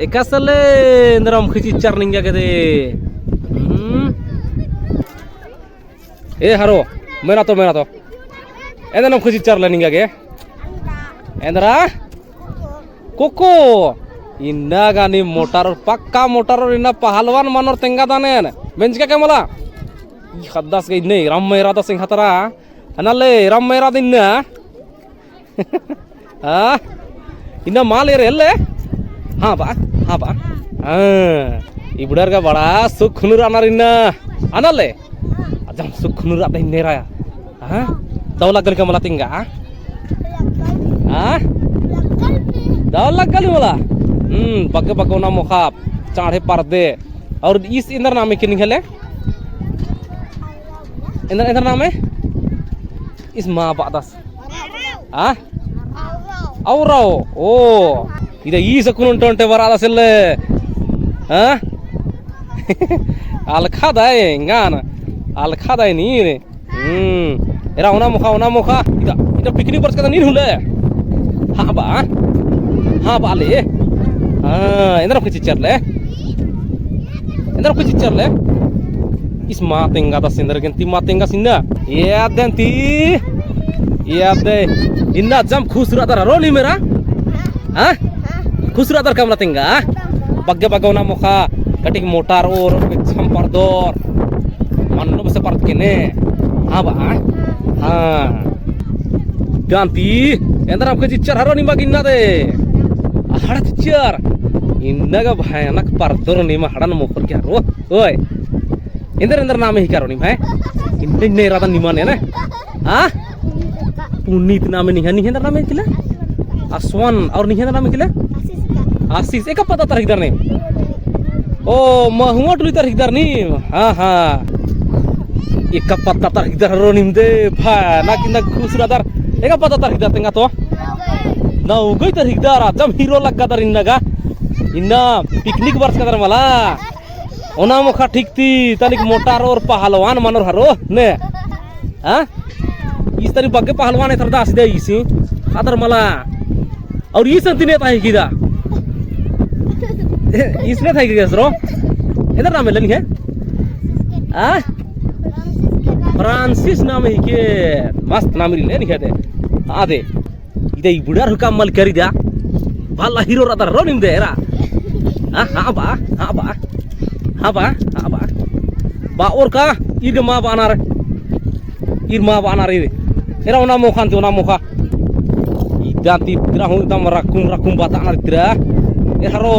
Ekasale ndram khichi charning ya kede. Haro, mera to. Endram khichi char lening ya ke. Endra? Koko. Inna gani motor pakka motor inna pahalwan manor tenga danen. Bench ka kemala? Khaddas ke nei ram mera to sing hatara. Anale ram mera dinna. Ah? Inna mal elle? हाँ बा इबड़र का बड़ा सुख खुनुर अनारिना अनले अजम सुख खुनुर आता हिन्नेरा हाँ दौला गल का मला तिंगा हाँ दौला गल मला बगे बगोना मुखाप चाढ़े पर्दे और इस इंदर नाम किन खेले इंदर नाम है इस माँ बादस हाँ औरो ओ इधर ये सकुन टोंटे बरादा सिले हाँ अलखा दाए इंगान अलखा दाए नहीं रे इरा उना मुखा इधर पिकनिक बरस का नहीं हुले हाँ बा ले हाँ इधर कुछ चल ले इस मातेंगा दा सिंदर गंती मातेंगा सिंदा ये दे इन्ना जम खुश रहा था रोली मेरा हाँ खुश रहा कमला तिंगा बग्गे बगौना मुखा कटिंग मोटार और छंपर दौर मन्नो बसे परत किने हाँ बा हाँ गांती एंदर आपके चिच्चर हरो निमा गिन्ना दे हड़ा चिच्चर इन्ना का भयानक परदोर निमा हड़ा न मोखर क्या रो ओए इंदर नाम ही करो निमा है इन्ने नेरा दा निमा ने ना हाँ पुनीत नाम नहीं है नाम है किला आसवान और नहीं है नाम किला आशीष एक पता तारीख दर नहीं ओ महुआ टुली तारीख दर नहीं हाँ एक पता तारीख दर रो निमदे भाई ना किंदा खुसरा दर एक पता तारीख दर तेंगा तो ना उगई तारीख दर जब हीरो लगा दर इन्ना पिकनिक बरस का दर मला ओना मुखा ठीक थी तनिक मोटार और पहलवान मनोर हरो ने हाँ इस तरह बग्गे पहलवान इधर दास दे इसी अदर मला और ये संति ने ताही किदा इसने था कि सरो इधर नाम लेनी है आ फ्रांसिस नाम है के मस्त नाम लेनी है दे आ दे इधर बुढ़ा रुका मल करी दा बाला हीरो रहा रो निम दे रा हाँ बा और का इर माँ बाना रे एरा उना मोखा अंते उना मोखा इदांती तिरा हूँ इदम रकुम बाता ना तिरा एरो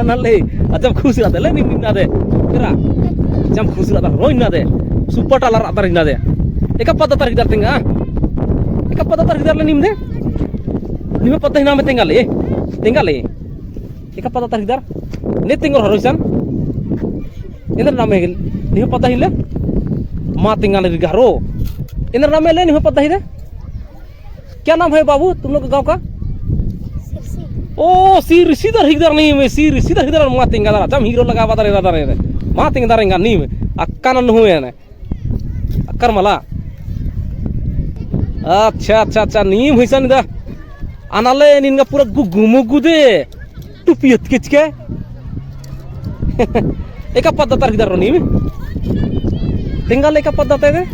नले अजब खुश रहता ले निन्ना दे तेरा जम खुश रहता रो इन्ना दे सुपर टालर आता इन्ना दे एक पता तारीख दर तेंगा एक पता तारीख दर ले निम दे निम पता हिना में तेंगा ले एक पता तारीख दर ने तेंगो हरोइसन इधर नाम है निम पता हिले माँ तेंगा ले गारो इधर नाम है ले निम पता हिले क्या नाम है बाबू तुम लोग गांव का ओ सीर सीधर हिगदर नहीं में सीर सीधर हिगदर माँ तेंगा दरा जम हीरो लगा बाता रे माँ तेंगा दरेंगा नहीं में अक्का न हुए ने अक्कर मला अच्छा नीम हुईसा निदा अनाले निनगा पूरा गुमुगु दे टुपियत किचके एका पद्धा तारीख दर नीम तेंगा लेका पद्धा ते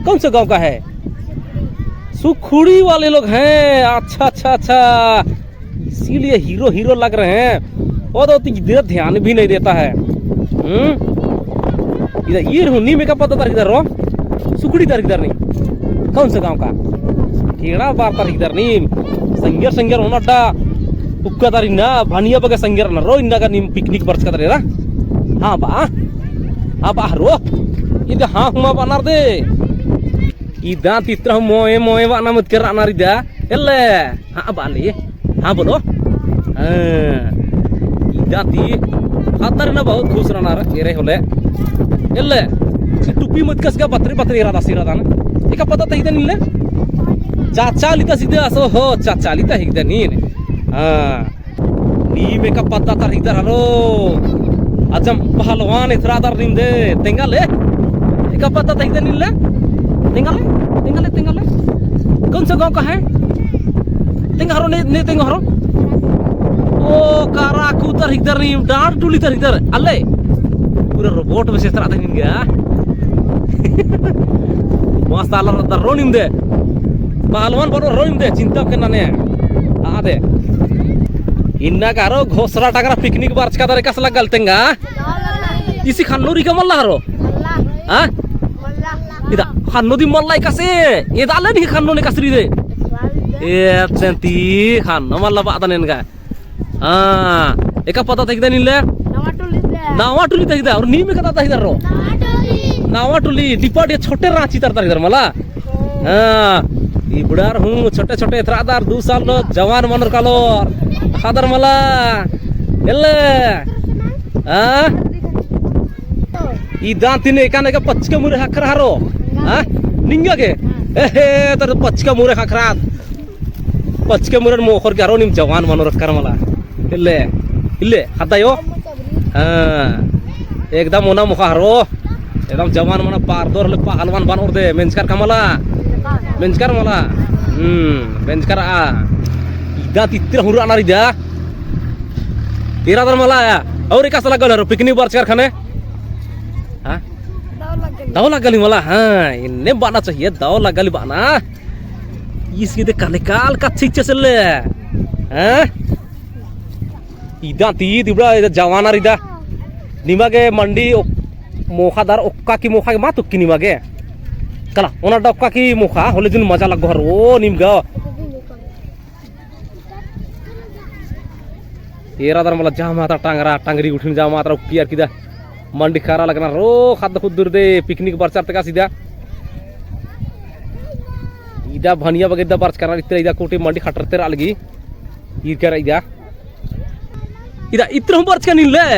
कौन से गांव का है सुखुड़ी वाले लोग हैं अच्छा इसीलिए हीरो लग रहे हैं वो तो इधर ध्यान भी नहीं देता है इधर ये हुनी में का पता तारीख दर रो सुखड़ी तारीख दर नहीं कौन से गांव का केड़ा बार तारीख दर नहीं संगर होना डा उक्का तारीख ना भानिया बगे संगर ना रो इन्ना का नीम पिकनिक बरस का दरेरा हाँ बा रो इधर हाँ हुआ बनार दे इधर तित्र मोए वाना मत कर आना रिदा एल्ले हाँ बाले हाँ बोलो इधर ती खातर ना बहुत खुश रहना रे होले एल्ले टुपी मत कस का बतरी इरादा सिरादा ना एक पता तही दे निले चाचा लिता सीधे असो हो चाचा लिता हिगदा नीन नी में का पता ता हिगदा हलो अजम पहलवान इतरा दर निंदे तेंगाले एक पता तही दे निले तेंगाले कौन सा गांव का है तेंगा हरो ने तेंगा हरो ओ कारा कुतर इधर नहीं डार टुली तर इधर अल्ले पूरा रोबोट में से तरह था निंगा मस्त आला दा रोनिम दे पहलवान बनो रोनिम दे चिंता करना ने आदे इन्ना कारो घोसरा टाकरा पिकनिक बार का दरे कस लगल तेंगा इसी खानोरी का मल्ला हरो हां इदा खानोदी मल्ला कसे ये दाले नी खानोने कसरी दे ए चंती खानो मल्ला बादनेन का हां एका पता तकिदा निले नावा टुली तकिदा और नी में कदा तकिदा रो नावा टुली डिपाट ये छोटे रांची तर इधर मला हां इबडार हूं छोटे छोटे त्रादार 2 साल लो जवान मनर कालो खादर मला एल्ले हां इदान तिने एकाने का पचके मुरे हखरा रो हां निंगा के ए तर पचके मुरे हखरा पचके मुरे मोखर के रो निम जवान मनर कर मला इल्ले इल्ले हदायो हां एकदम ओना मुखा रो एकदम जवान मना पारदोर ले पहलवान बनोर दे मेंचकर कमला मेंचकर मला मेंचकर आ इदा तित्र हुरु अनार इदा इरादर मला और एका सला गल पिकनिक बार खाने हां दाव लगली मला हां इन्ने बाना चाहिए दाव लगली बाना इसके दे कनेकाल का ठीक चले हां इदा ती दिबड़ा जवान इदा निमागे मंडी मोखादार ओक्का की मोखा मा तुक्की निमागे कला ओना डक्का की मोखा होले दिन मजा लगो रो निमगा एरादर मला जामा ता टांगरा टांगरी उठिन जामा ता पियर किदा मंडी खारा लगना रो खाद खुदुर दे पिकनिक बरचार तका सीधा इदा भनिया बगेदा बरच करा इत्रा इदा कोटी मंडी खटरते अलगी ई करा इदा इत्र बरच का निले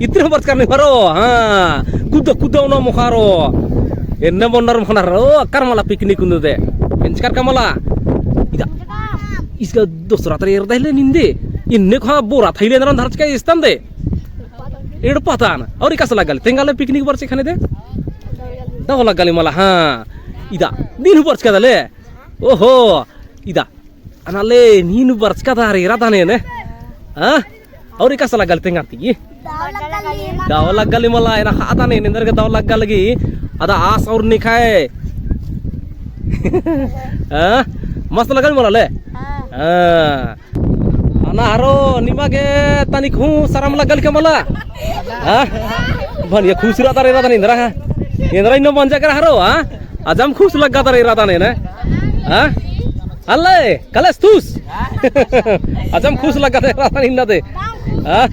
इत्र बरच करने भरो हां कुदा ना मुखारो एन्ने बन्नर मुखना रो कर मला पिकनिक उंदु दे पेंचकर कमला इदा इसका दूसरा तर एरदा ले निंदे इन्ने खा बोरा थैले नरन धरच का इस्तान दे एड पतान और कस लगल तेंगाले पिकनिक बरच खाने दे दाव लगली मला हां इदा दिन बरच का दले ओहो इदा अनाले नीन बरच का दारे रादाने ने हां और कस लगल तेंगाती दाव लगली मला एना खादाने निंदर के दाव लगलगी अदा आस और निखाए हां मस्त लगल मला ले हां अना हरो निमागे तनिक हूं सरम लगल के मला हां भनिया खुसरा तारे रादा निंदरा इंद्रा इन मंजा कर हरो हां अजम खुश लगा तारे रादा ने हां अल्ले कलेस तुस अजम खुश लगा तारे रादा निंदा दे हां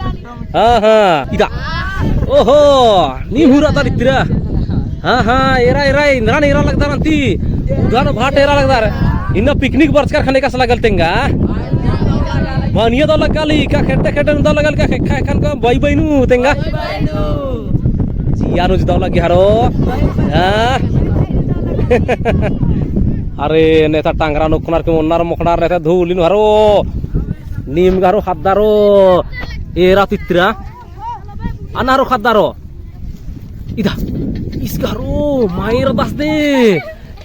हां इदा ओहो नी हुरा तार इतरा हां एरा इंद्रा ने एरा लगदा नंती उदान भाट एरा लगदा इन पिकनिक बरच कर खाने का सला गलतेंगा बानिया दो लगली का खेटे दो लगल का खा खान का बाई बाईनु तेंगा जियानु दो लगी हरो हां अरे नेता टांगरा नोखनार के ओनार मोखनार नेता धूलिन हरो नीम गारो हादारो एरा तित्रा अनारो खादारो इदा इसका रो मायर दास दे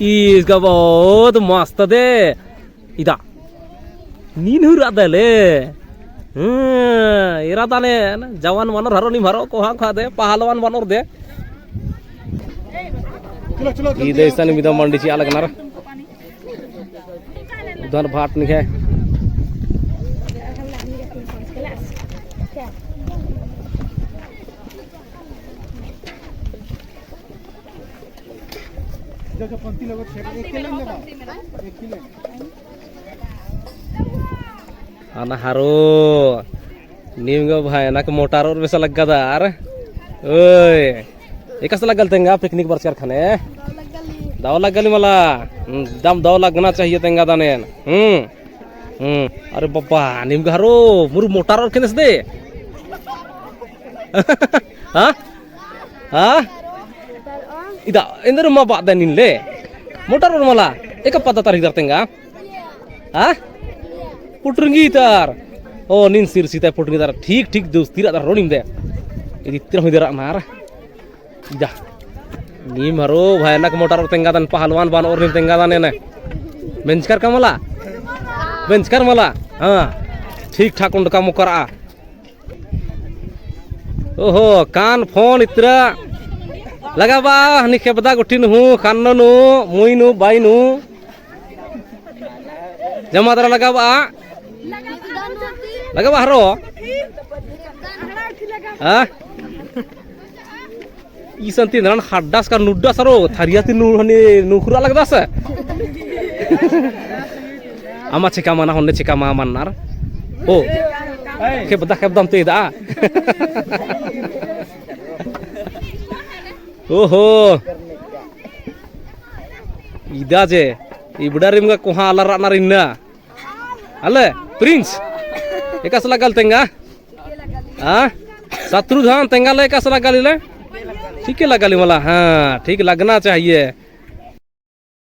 इसका बहुत मस्त दे इदा नीन हुरादले इरादाने जवान मनोर हरो निम हरो कोहा खा दे पहलवान बनोर दे ई देसन मिदा मंडी ची अलग नर उधर भाट निके अना हारो नीमगो भाई ना के मोटार और बेसा लग गदा अरे ओए एकस लगल तेंगा पिकनिक बरचर खाने दाव लगली मला दम दाव लगना चाहिए तेंगा दाने अरे बाबा नीमगो हारो मुरु मोटार और केनेस दे हां हां इदा इंदर मा बादा निले मोटार और मला एक पता तारीख दरतेंगा हां पुटरंगी तार ओ निन सिर सीता पुटरंगी तार ठीक दोस्ती रा रोनिम दे इदी तिर होय दरा नार इदा नी मारो भयानक मोटार तेंगादान पहलवान बान और निम तेंगादान ने बेंचकर का मला बेंचकर मला हाँ ठीक ठाक उनका मुकरा ओहो कान फोन इतरा लगा बा निखे बदा गुटिन हूँ खानन नु मुई नु बाई नु जमा दरा लगा बा हरो हाँ ईसन तीन रन हड्डास का नुड्डास रो थरिया तीन नु नुखुरा लगदा से आमा चिका माना होने चिका मा माननार ओ खेब दम ते दा ओहो इदा जे इबड़ा रिमगा कोहा अला रानार इन्ना अले प्रिंस एकास लागल तेंगा हाँ शत्रुधन तेंगा ले एकास लगाली ले ठीक है लगाली मला हाँ ठीक लगना चाहिए